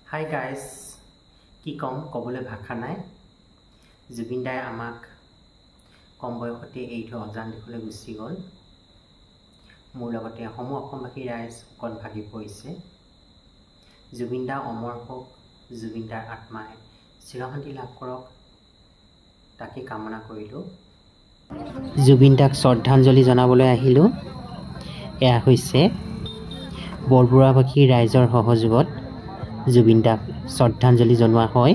Hi guys, কি কম কবলে ভাষা নাই জুবিন দাই আমাক কম বয়সতে এই থৈ অজান দেশলৈ গুচি গ'ল মোৰ লগতে সমূহ অসমবাসী ৰাইজ কল ভাগি পৰিছে জুবিন দা অমৰ হোক জুবিন দাৰ আত্মাই চিৰশান্তি লাভ কৰক তাকে কামনা কৰিলো জুবিন দাক শ্ৰদ্ধাঞ্জলি জনাবলৈ আহিলো এয়া হৈছে বৰবৰুৱাবাসী ৰাইজৰ সহযোগত জুবিন দাক শ্ৰদ্ধাঞ্জলি জনোৱা হয়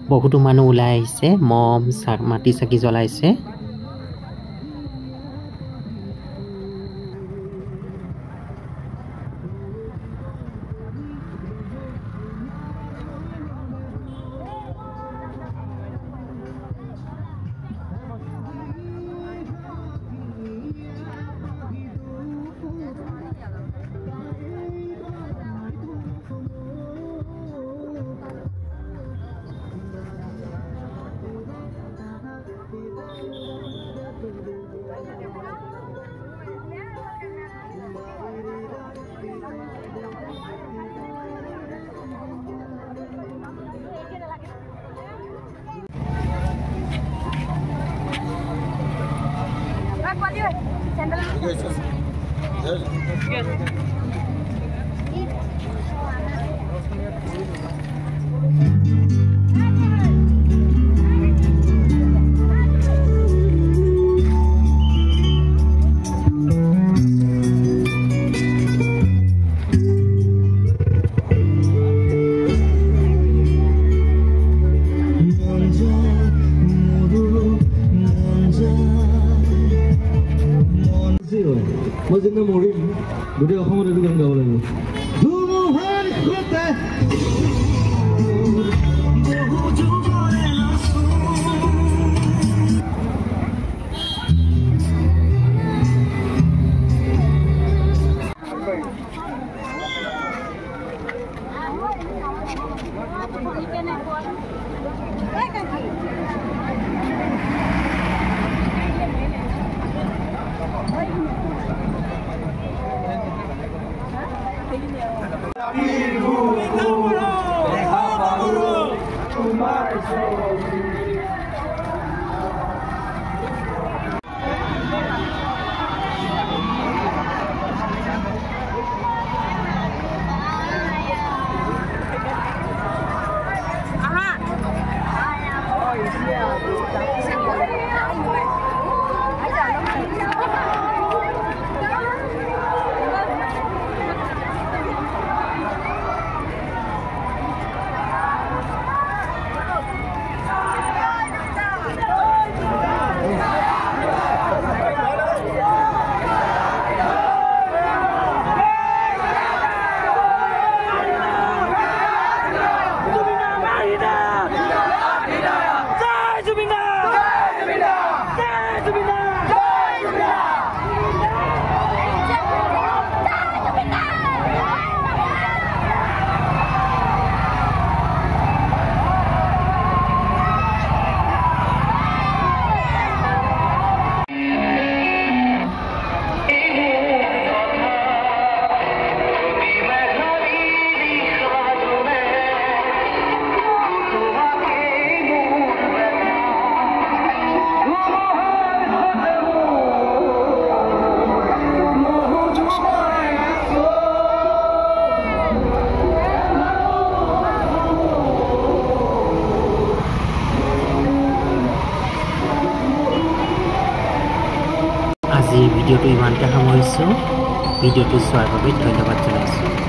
বহুতো মানুহ ওলাই আহিছে মম মাটি চাকি জ্বলাইছে মই যেনে মৰিম গোটেই অসমত এইটো গান গাব লাগিব ভিডিঅ'টো ইমানতে সামৰিছোঁ ভিডিঅ'টো চোৱাৰ বাবে ধন্যবাদ জনাইছোঁ